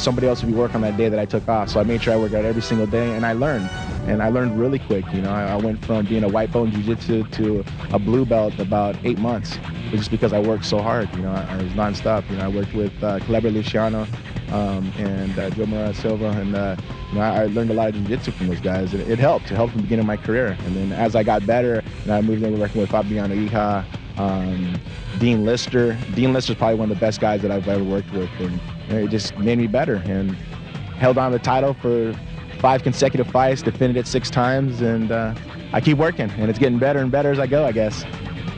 somebody else would be working on that day that I took off. So I made sure I worked out every single day, and I learned. And I learned really quick. You know, I went from being a white belt in jiu-jitsu to a blue belt about 8 months, just because I worked so hard. You know, I was nonstop. You know, I worked with Kleber Luciano and Joe Morales Silva, and you know, I learned a lot of jiu-jitsu from those guys. It helped. It helped in the beginning of my career. And then as I got better, you know, I moved into working with Fabiano Iha, Dean Lister. Dean Lister is probably one of the best guys that I've ever worked with, and you know, it just made me better. And held on to the title for 5 consecutive fights, defended it 6 times, and I keep working, and it's getting better and better as I go, I guess.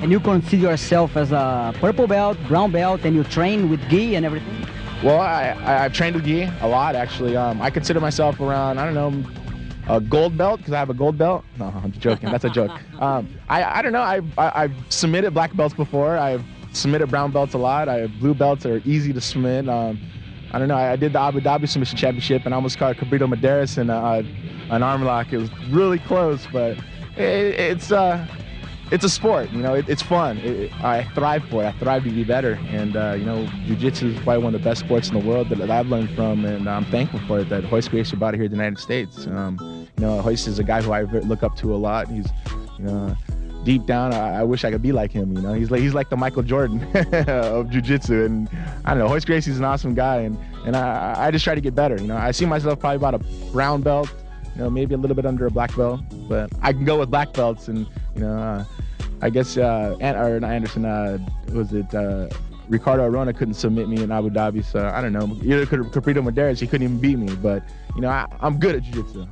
And you consider yourself as a purple belt, brown belt, and you train with gi and everything? Well, I've trained with gi a lot, actually. I consider myself around, I don't know, a gold belt, because I have a gold belt. No, I'm joking. That's a joke. I don't know. I've submitted black belts before. I've submitted brown belts a lot. Blue belts are easy to submit. I don't know. I did the Abu Dhabi Submission Championship, and I almost caught Cabrito Medeiros in an arm lock. It was really close, but it's a sport. You know, it's fun. I thrive for it. I thrive to be better. And you know, jiu-jitsu is probably one of the best sports in the world that I've learned from, and I'm thankful for it that Royce Gracie brought it here to the United States. You know, Royce is a guy who I look up to a lot. He's, you know, deep down, I wish I could be like him. You know, he's like the Michael Jordan of jiu-jitsu, and I don't know. Royce Gracie's an awesome guy, and I just try to get better. You know, I see myself probably about a brown belt, you know, maybe a little bit under a black belt, but I can go with black belts. And you know, I guess Ricardo Arona couldn't submit me in Abu Dhabi, so I don't know. Either Cabrito Medeiros, he couldn't even beat me, but you know, I'm good at jiu-jitsu.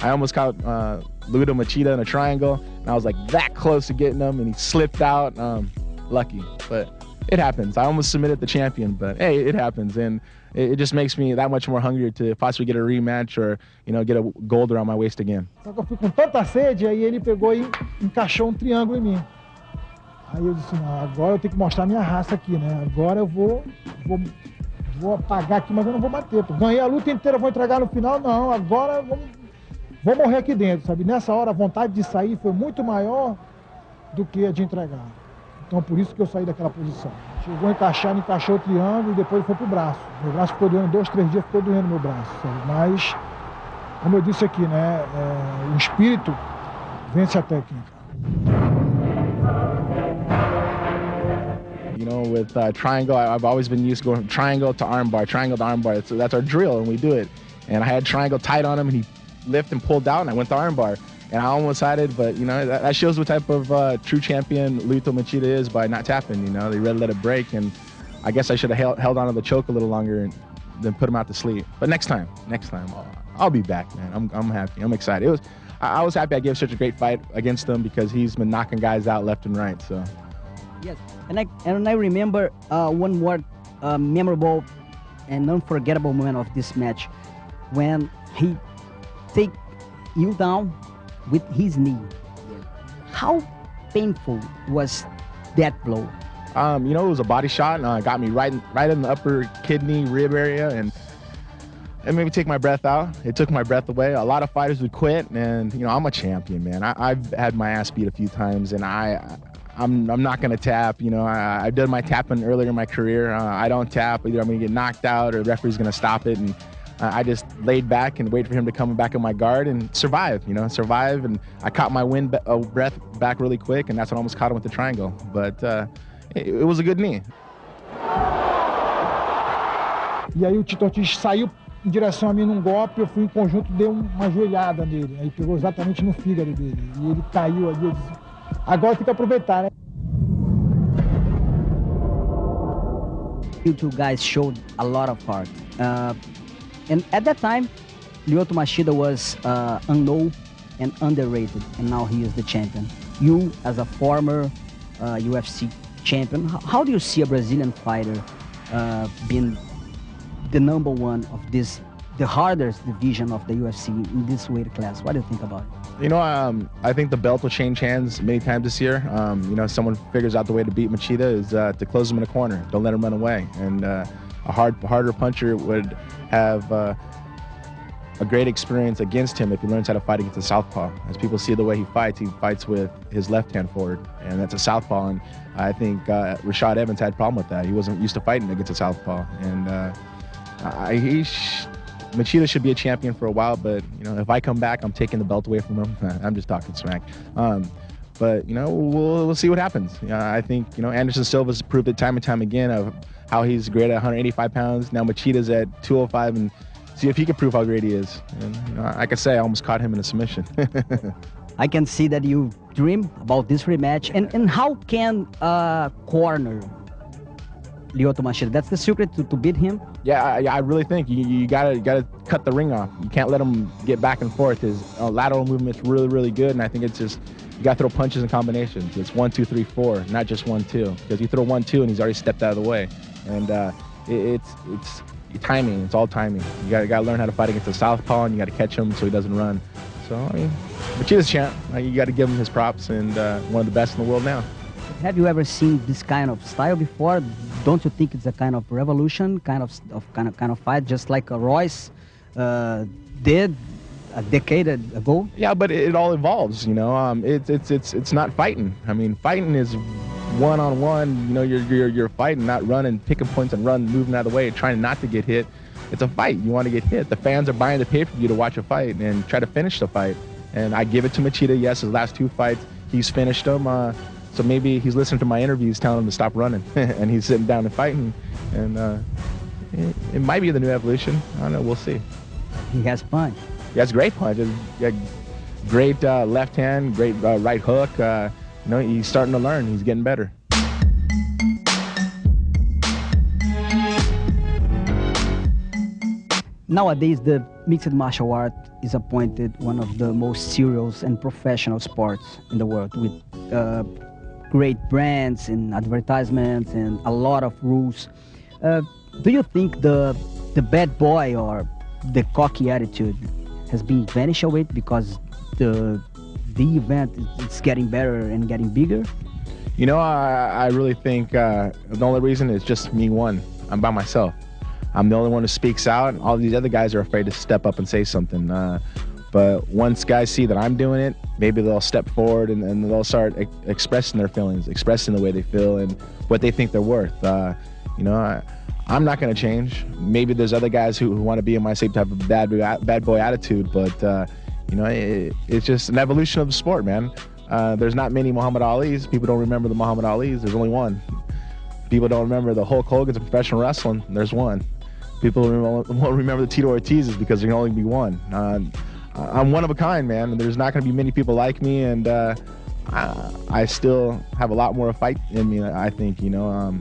I almost caught Lyoto Machida in a triangle, and I was like that close to getting him, and he slipped out. Lucky, but it happens. I almost submitted the champion, but hey, it happens, and it just makes me that much more hungry to possibly get a rematch or, you know, get a gold around my waist again. Só que eu fui com tanta sede, aí ele pegou e encaixou triângulo em mim. Aí eu disse, não, agora eu tenho que mostrar minha raça aqui, né? Agora eu vou apagar aqui, mas eu não vou bater. Pô. Ganhei a luta inteira, vou entregar no final, não. Agora vou morrer aqui dentro, sabe? Nessa hora a vontade de sair foi muito maior do que a de entregar. Então por isso que eu saí daquela posição. Chegou a encaixar, encaixou o triângulo e depois foi pro braço. Meu braço ficou doendo 2, 3 dias, ficou doendo meu braço, sabe? Mas, como eu disse aqui, né? O espírito vence a técnica. You know, with triangle, I've always been used to going from triangle to armbar. So that's our drill, and we do it. And I had triangle tight on him, and he lifted and pulled out, and I went to armbar. And I almost had it, but, you know, that shows what type of true champion Lyoto Machida is by not tapping, you know. They really let it break, and I guess I should have held on to the choke a little longer and then put him out to sleep. But next time, I'll be back, man. I'm happy. I'm excited. I was happy I gave such a great fight against him because he's been knocking guys out left and right, so. Yes, and I remember one more memorable and unforgettable moment of this match when he take you down with his knee. How painful was that blow? You know, it was a body shot, and got me right in the upper kidney rib area, and it made me take my breath out. It took my breath away. A lot of fighters would quit, and you know, I'm a champion, man. I've had my ass beat a few times, and I'm not gonna tap. You know, I've done my tapping earlier in my career. I don't tap. Either I'm gonna get knocked out or the referee's gonna stop it, and I just laid back and waited for him to come back in my guard and survive. You know, survive. And I caught my breath back really quick, and that's what I almost caught him with the triangle. But it was a good knee. E aí o Tito Ortiz saiu em direção a mim num golpe, eu fui em conjunto, dei uma joelhada nele. Aí pegou exatamente no fígado dele. E ele caiu ali. Eu disse, agora tem que aproveitar, né? You two guys showed a lot of heart. And at that time, Lyoto Machida was unknown and underrated, and now he is the champion. You, as a former UFC champion, how do you see a Brazilian fighter being the #1 of the hardest division of the UFC in this weight class? What do you think about it? You know, I think the belt will change hands many times this year. You know, someone figures out the way to beat Machida is to close him in a corner. Don't let him run away. And a harder puncher would have a great experience against him if he learns how to fight against a southpaw. As people see the way he fights with his left hand forward, and that's a southpaw. And I think Rashad Evans had a problem with that. He wasn't used to fighting against a southpaw. And Machida should be a champion for a while, but you know, if I come back, I'm taking the belt away from him. I'm just talking smack. But you know, we'll see what happens. I think, you know, Anderson Silva's proved it time and time again of how he's great at 185 pounds. Now Machida's at 205, and see if he can prove how great he is. And you know, like I say, I almost caught him in a submission. I can see that you dream about this rematch. And how can corner Lyoto Machida? That's the secret to beat him? Yeah, I really think you gotta cut the ring off. You can't let him get back and forth. His lateral movement's really good, and I think it's just, you gotta throw punches and combinations. It's 1, 2, 3, 4, not just 1, 2. Because you throw 1, 2, and he's already stepped out of the way. And it's timing. It's all timing. You gotta learn how to fight against the southpaw, and you gotta catch him so he doesn't run. So I mean, Machida's champ. You gotta give him his props, and one of the best in the world now. Have you ever seen this kind of style before? Don't you think it's a kind of revolution, kind of fight, just like Royce did a decade ago? Yeah, but it all evolves, you know. It's not fighting. I mean, fighting is one-on-one. You know, you're fighting, not running, picking points and moving out of the way, trying not to get hit. It's a fight. You want to get hit. The fans are buying the pay-per-view to watch a fight and try to finish the fight. And I give it to Machida. Yes, his last 2 fights, he's finished them. So maybe he's listening to my interviews telling him to stop running, and he's sitting down and fighting. And it might be the new evolution. I don't know. We'll see. He has punch. He has great punch. Great left hand, great right hook. You know, he's starting to learn. He's getting better. Nowadays, the mixed martial art is appointed one of the most serious and professional sports in the world, with great brands and advertisements and a lot of rules. Do you think the bad boy or the cocky attitude has been vanished away because the event is getting better and getting bigger? You know, I really think the only reason is just me. I'm by myself. I'm the only one who speaks out, and all these other guys are afraid to step up and say something. But once guys see that I'm doing it, maybe they'll step forward and they'll start expressing their feelings, expressing the way they feel and what they think they're worth. You know, I'm not going to change. Maybe there's other guys who want to be in my same type of bad boy attitude, but you know, it's just an evolution of the sport, man. There's not many Muhammad Alis. People don't remember the Muhammad Alis. There's only one. People don't remember the Hulk Hogan's of professional wrestling. There's one. People won't remember the Tito Ortiz because there can only be one. I'm one of a kind, man. And there's not going to be many people like me, and I still have a lot more fight in me, I think, you know.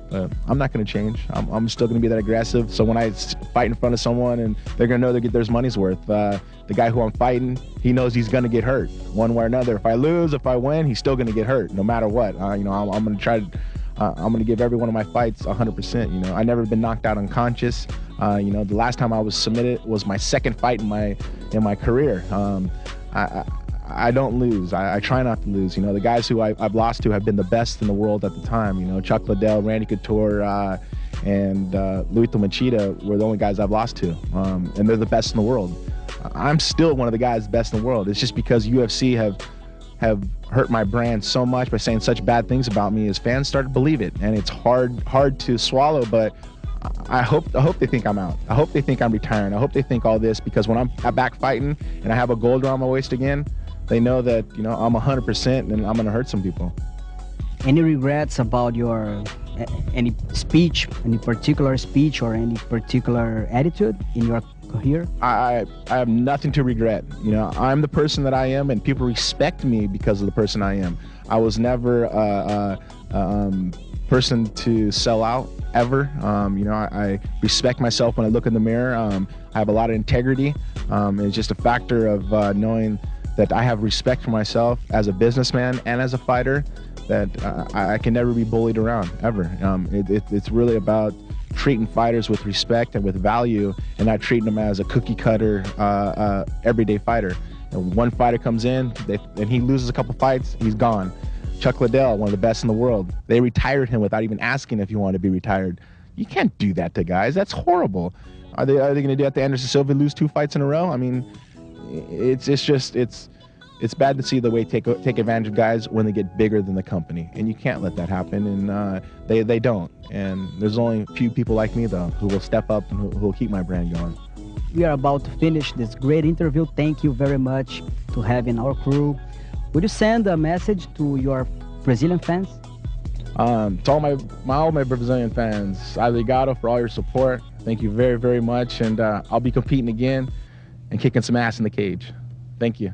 But I'm not going to change. I'm still going to be that aggressive. So when I fight in front of someone, and they're going to know they get their money's worth. The guy who I'm fighting, he knows he's going to get hurt one way or another. If I lose, if I win, he's still going to get hurt no matter what. You know, I'm going to try to. I'm going to give every one of my fights 100%. You know, I've never been knocked out unconscious. You know, the last time I was submitted was my second fight in my career. I don't lose. I try not to lose. You know, the guys who I've lost to have been the best in the world at the time. You know, Chuck Liddell, Randy Couture, and Lyoto Machida were the only guys I've lost to, and they're the best in the world. I'm still one of the guys best in the world. It's just because UFC have hurt my brand so much by saying such bad things about me, as fans start to believe it, and it's hard to swallow. But I hope they think I'm out. I hope they think I'm retiring. I hope they think all this, because when I'm back fighting and I have a gold around my waist again, they know that, you know, I'm 100% and I'm gonna hurt some people. Any regrets about your any speech, any particular speech or any particular attitude in your career? I have nothing to regret. You know, I'm the person that I am, and people respect me because of the person I am. I was never a person to sell out ever. You know, I respect myself when I look in the mirror. I have a lot of integrity. It's just a factor of knowing that I have respect for myself as a businessman and as a fighter, that I can never be bullied around, ever. It's really about treating fighters with respect and with value, and not treating them as a cookie cutter everyday fighter. And one fighter comes in and he loses a couple fights, he's gone. Chuck Liddell, one of the best in the world, they retired him without even asking if he wanted to be retired. You can't do that to guys. That's horrible. Are they going to do that to Anderson Silva, lose 2 fights in a row? I mean, it's it's bad to see the way take advantage of guys when they get bigger than the company, and you can't let that happen, and they don't. And there's only a few people like me though who will step up and who will keep my brand going. We are about to finish this great interview. Thank you very much to having our crew. Would you send a message to your Brazilian fans? To all my Brazilian fans, obrigado for all your support. Thank you very, very much, and I'll be competing again and kicking some ass in the cage. Thank you.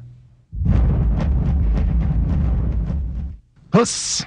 Huss!